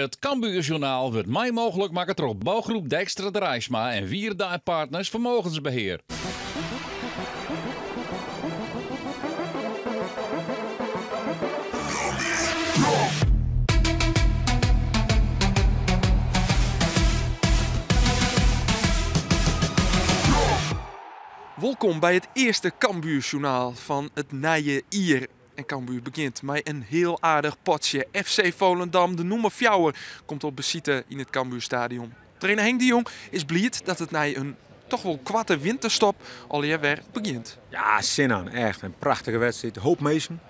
Het Cambuurjournaal wordt mij mogelijk maken door bouwgroep Dijkstra Drijsma en Wierda Partners Vermogensbeheer. Welkom bij het eerste Cambuurjournaal van het nieuwe jaar. En Cambuur begint met een heel aardig potje. FC Volendam, de nummer 4, komt op bezoek in het Cambuurstadion. Trainer Henk de Jong is blij dat het na een toch wel kwarte winterstop alweer weer begint. Ja, zin aan. Echt een prachtige wedstrijd. Hoop meesten.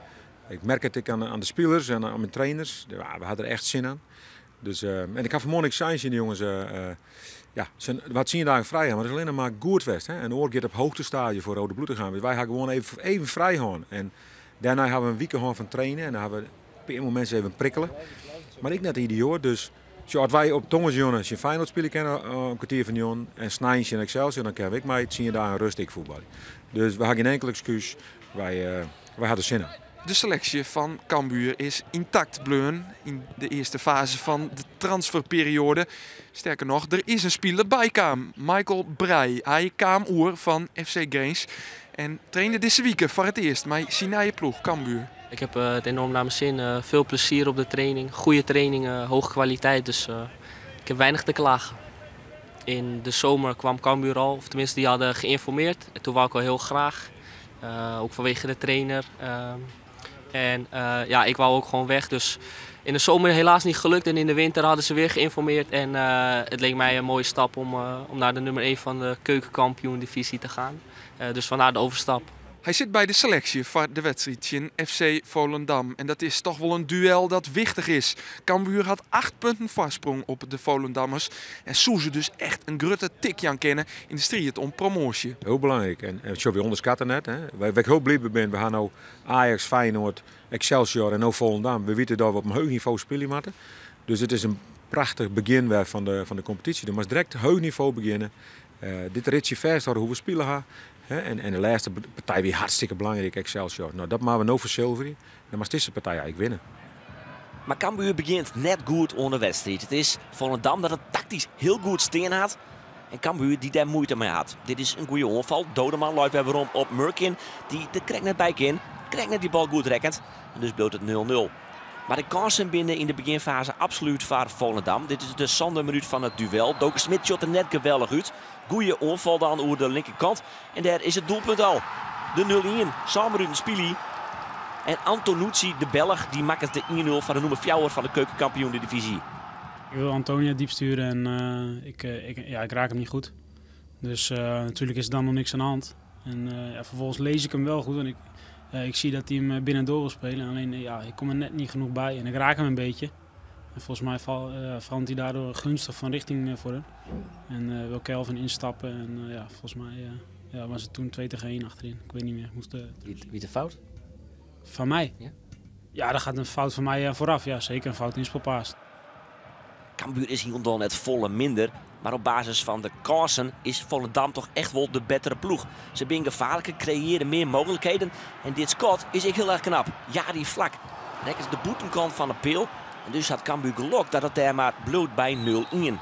Ik merk het aan de spelers en aan mijn trainers. Ja, we hadden er echt zin aan. Dus, en ik had vanmorgen zijn de jongens. Ja, wat 10 dagen vrij hebben, maar dat is alleen maar goed geweest. En oor gaat op hoogtestadion voor Rode Bloed te gaan. Dus wij gaan gewoon even vrij gaan. En daarna hebben we een week van trainen en dan hebben we op een moment even prikkelen. Maar ik net idioot, dus als wij op Tongersjoen je Feyenoord spelen kennen, een kwartier van Jon en Snijntje en Excelsior, dan kan ik mij 10 dagen rustig voetballen. Dus we hebben geen enkel excuus. Wij hadden zin in. De selectie van Cambuur is intact bleun in de eerste fase van de transferperiode. Sterker nog, er is een speler bijkwam. Michael Breij. Hij kwam oer van FC Grains en trainde deze week voor het eerst met zijn nieuwe ploeg Cambuur. Ik heb het enorm naar mijn zin. Veel plezier op de training. Goede trainingen, hoge kwaliteit. Dus ik heb weinig te klagen. In de zomer kwam Cambuur al, of tenminste die hadden geïnformeerd. En toen wou ik al heel graag. Ook vanwege de trainer. Ja, ik wou ook gewoon weg. Dus in de zomer helaas niet gelukt. En in de winter hadden ze weer geïnformeerd. En het leek mij een mooie stap om naar de nummer 1 van de keukenkampioen-divisie te gaan. Dus vandaar de overstap. Hij zit bij de selectie voor de wedstrijd in FC Volendam. En dat is toch wel een duel dat wichtig is. Cambuur had 8 punten voorsprong op de Volendammers. En Soeze dus echt een grote tikje aan kennen in de strijd om promotie. Heel belangrijk. En zo we onderschatten net. Hè. Wij heel blij zijn. We gaan nu Ajax, Feyenoord, Excelsior en nu Volendam. We weten dat we op een hoog niveau spelen moeten. Dus het is een prachtig begin van de competitie. Maar direct hoog niveau beginnen. Dit ritje verst houden hoe we spelen gaan. En de laatste partij weer hartstikke belangrijk, Excelsior. Nou, dat maken we nou voor zilver. Dan mag deze partij eigenlijk winnen. Maar Cambuur begint net goed onder de wedstrijd. Het is Volendam dat het tactisch heel goed steen had. En Cambuur die daar moeite mee had. Dit is een goede onval. Dodeman loopt weer rond op Murkin. Die de krijgt net bij in. Krijgt net die bal goed rekkend. En dus bleef het 0-0. Maar de kansen binnen in de beginfase absoluut voor Volendam. Dit is de Sander-minuut van het duel. Doken Smit shot er net geweldig uit. Goeie onval dan over de linkerkant. En daar is het doelpunt al. De 0-1. Samen Spili. En Antonucci, de Belg, die maakt het de 1-0 van de nummer 4 van de keukenkampioen de divisie. Ik wil Antonia diep sturen en ik raak hem niet goed. Dus natuurlijk is er dan nog niks aan de hand. En vervolgens lees ik hem wel goed. En ik zie dat hij hem binnendoor wil spelen. Alleen ik kom er net niet genoeg bij en ik raak hem een beetje. En volgens mij valt hij daardoor gunstig van richting voor hem. En wil Kelvin instappen. En volgens mij was het toen 2-1 achterin. Ik weet niet meer. Wie de fout? Van mij? Ja? Ja, daar gaat een fout van mij vooraf. Ja, zeker een fout in Spelpaas. Cambuur is hier dan net volle minder. Maar op basis van de kansen is Volendam toch echt wel de betere ploeg. Ze zijn gevaarlijker, creëren meer mogelijkheden. En dit schot is heel erg knap. Ja, die vlak. Rekken ze de boetenkant van de peel. En dus had Cambuur gelokt dat het daar maar bloot bij 0-1.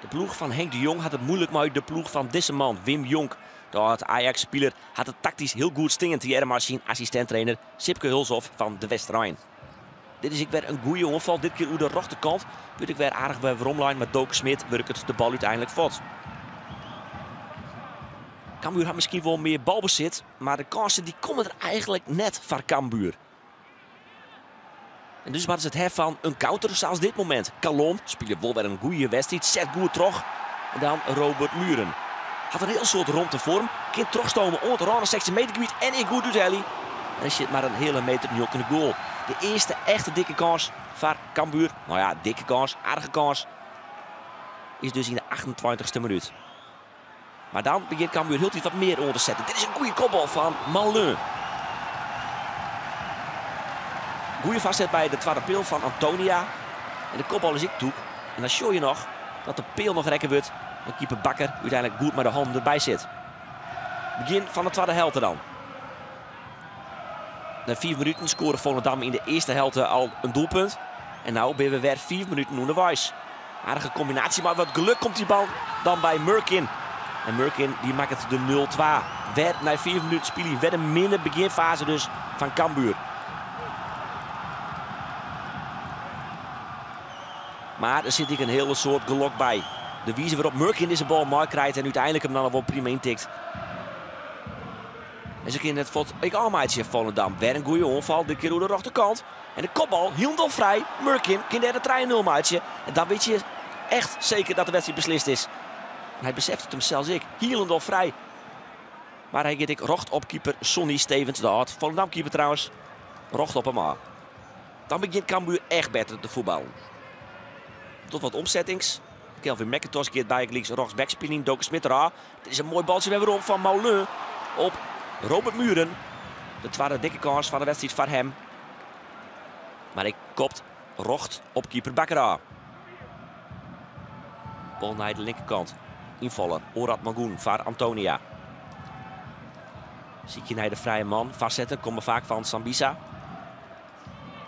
De ploeg van Henk de Jong had het moeilijk met de ploeg van deze man, Wim Jonk. De Ajax-speler had het tactisch heel goed stingend. Die maar zijn assistenttrainer Sipke Hulshoff van de West-Rijn. Dit is weer een goede onval. Dit keer over de rechterkant. Wordt ik weer aardig bij Vromline met Doken Smit. Werkt de bal uiteindelijk vast. Cambuur had misschien wel meer balbezit. Maar de kansen die komen er eigenlijk net van Cambuur. En dus was het hef van een counter zoals dit moment. Calon speelt wel weer een goede wedstrijd. Zet goed terug. En dan Robert Muren. Had een heel soort rond de vorm. Kind terugstomen onder de 16 meter gebied. En in goed doet Ellie. En er zit maar een hele meter niet op in de goal. De eerste echte dikke kans van Cambuur. Nou ja, dikke kans, aardige kans. Is dus in de 28e minuut. Maar dan begint Cambuur heel iets wat meer onder te zetten. Dit is een goede kopbal van Malin. Goeie vastzet bij de tweede peel van Antonia. En de kopbal is ik toe. En dan show je nog dat de peel nog rekken wordt. En keeper Bakker uiteindelijk goed met de handen erbij zit. Begin van de tweede helft dan. Na 4 minuten scoren Volendam in de eerste helft al een doelpunt. En nou ben we weer 4 minuten onderwijs. Aardige combinatie, maar wat geluk komt die bal dan bij Murkin. En Murkin die maakt het de 0-2. Weer na 4 minuten spelen, weer een minder beginfase dus van Cambuur. Maar er zit ik een hele soort geluk bij. De wijze waarop Murkin deze bal mooi krijgt en uiteindelijk hem dan wel prima intikt. En ze kunnen het voor ik almaatje Volendam. Weer een goede onval, dit keer door de rechterkant. En de kopbal, helemaal vrij. Murkin kan de 3-0 maatje. En dan weet je echt zeker dat de wedstrijd beslist is. En hij beseft het hem zelfs ik. Helemaal vrij. Maar hij gaat ik rocht op keeper Sonny Stevens. De hard. Volendam keeper trouwens. Rocht op hem aan. Dan begint Cambuur echt beter te voetballen. Tot wat omzettings. Kelvin McIntosh keert bij links rechts backspeling. Doken Smit eraan. Dit is een mooi baltje weer om van Moulin op Robert Muren. De tweede dikke kans van de wedstrijd voor hem. Maar ik kopt rocht op keeper Bakkera. Bal naar de linkerkant. Invaller Orad Magoen voor Antonia. Zie je naar de vrije man. Vastzetten komen vaak van Sambisa.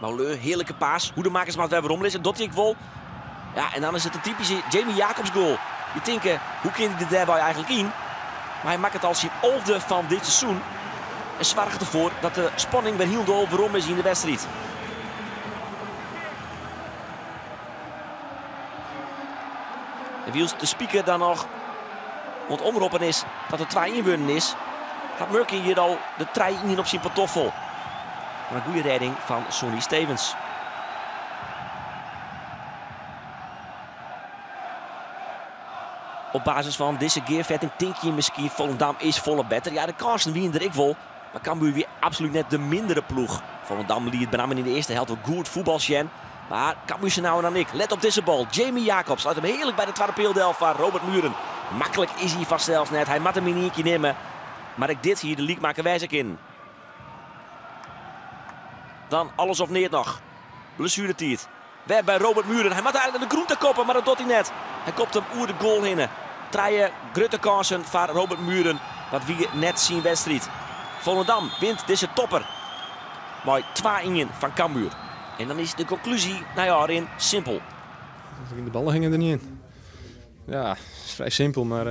Moulin, heerlijke paas. Hoe de makers maar weer omlezen. Dat ik wel. Ja, en dan is het een typische Jamie Jacobs goal. Je denkt, hoe kan hij de daarbij eigenlijk in? Maar hij maakt het als hij olfde van dit seizoen. En zorgt ervoor dat de spanning weer heel dol waarom is in de wedstrijd. En wie de speaker dan nog want omroepen is dat er 2 inwunnen is, gaat Murkin hier al de 3 in op zijn pantoffel. Maar een goede redding van Sonny Stevens. Op basis van deze gearvetting denk je misschien Volendam is volle beter. Ja, de kansen winnen er ik wel. Maar Cambuur weer absoluut net de mindere ploeg. Volendam liet met name in de eerste helft wel goed voetbal zien. Maar Cambuur zijn nou dan ik. Let op deze bal. Jamie Jacobs sluit hem heerlijk bij de tweede peeldelf van Robert Muren. Makkelijk is hij vast zelfs net. Hij moet hem in één nemen. Maar ik dit hier de league maken wijs ik in. Dan alles of neer nog. Blessuretijd. Weer bij Robert Muren. Hij moet eigenlijk de groente koppen, maar dat doet hij net. Hij kopt hem oer de goal heen. 3 grote kansen van Robert Muren. Wat wie net zien wedstrijd. Volendam wint deze topper. Maar 2-1 van Cambuur. En dan is de conclusie, nou ja, erin simpel. De ballen gingen er niet in. Ja, het is vrij simpel, maar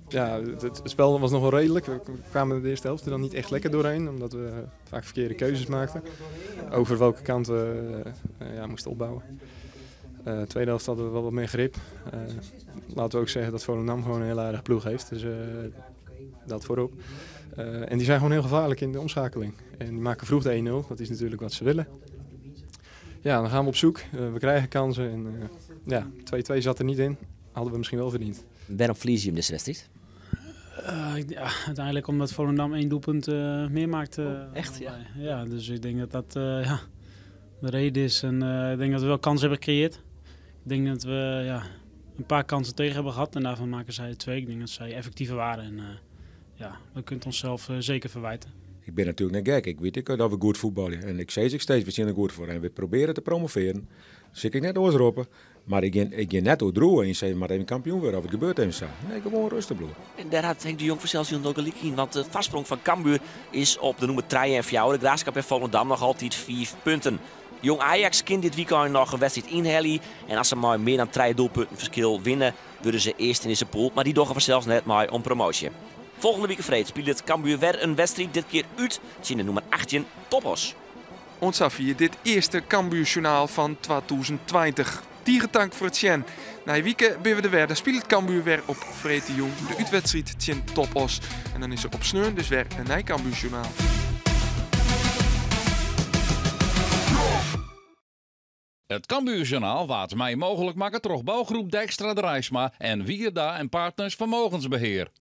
ja, het spel was nog wel redelijk. We kwamen de eerste helft er dan niet echt lekker doorheen, omdat we vaak verkeerde keuzes maakten. Over welke kant we moesten opbouwen. Tweede helft hadden we wel wat meer grip. Laten we ook zeggen dat Volendam gewoon een heel aardige ploeg heeft, dus dat voorop. En die zijn gewoon heel gevaarlijk in de omschakeling. En die maken vroeg de 1-0, dat is natuurlijk wat ze willen. Ja, dan gaan we op zoek. We krijgen kansen en ja, 2-2 zat er niet in. Hadden we misschien wel verdiend. Waarom verlies je hem deze wedstrijd? Ja, uiteindelijk omdat Volendam 1 doelpunt meer maakt. Echt, ja? Ja, dus ik denk dat dat de reden is. En ik denk dat we wel kansen hebben gecreëerd. Ik denk dat we een paar kansen tegen hebben gehad en daarvan maken zij 2. Ik denk dat zij effectiever waren en we kunnen onszelf zeker verwijten. Ik ben natuurlijk net gek. Ik weet dat we goed voetballen. En ik zeg steeds, we zijn er goed voor. En we proberen te promoveren. Zit ik net oorroepen. Maar ik ga net doordroeien en zeg maar even kampioen weer. Of het gebeurt even zo. Nee, gewoon rustig bloed. En daar had Henk de Jong voor zelfs ook gelijk in. Want de vastsprong van Cambuur is op de noemer 3 en 4. De Graafschap en Volendam nog altijd 4 punten. Jong Ajax kan dit weekend nog een wedstrijd inhalen. En als ze maar meer dan 3 doelpunten verschil winnen, worden ze eerst in deze pool. Maar die doggen vanzelfs net maar om promotie. Volgende week vreed speelt het Cambuur weer een wedstrijd. Dit keer uit. Zien de nummer 18 Topos. Ons af hier dit eerste Cambuurjournaal van 2020. Dierentank voor het Sjen. Na een week ben we er weer. Dan speelt het Cambuur weer op Vrete Jong. De uitwedstrijd Sjen Topos. En dan is er op Sneun dus weer een nieuw Cambuurjournaal. Het Cambuurjournaal waard mij mogelijk maken door bouwgroep Dijkstra Drijsma en Wierda en Partners Vermogensbeheer.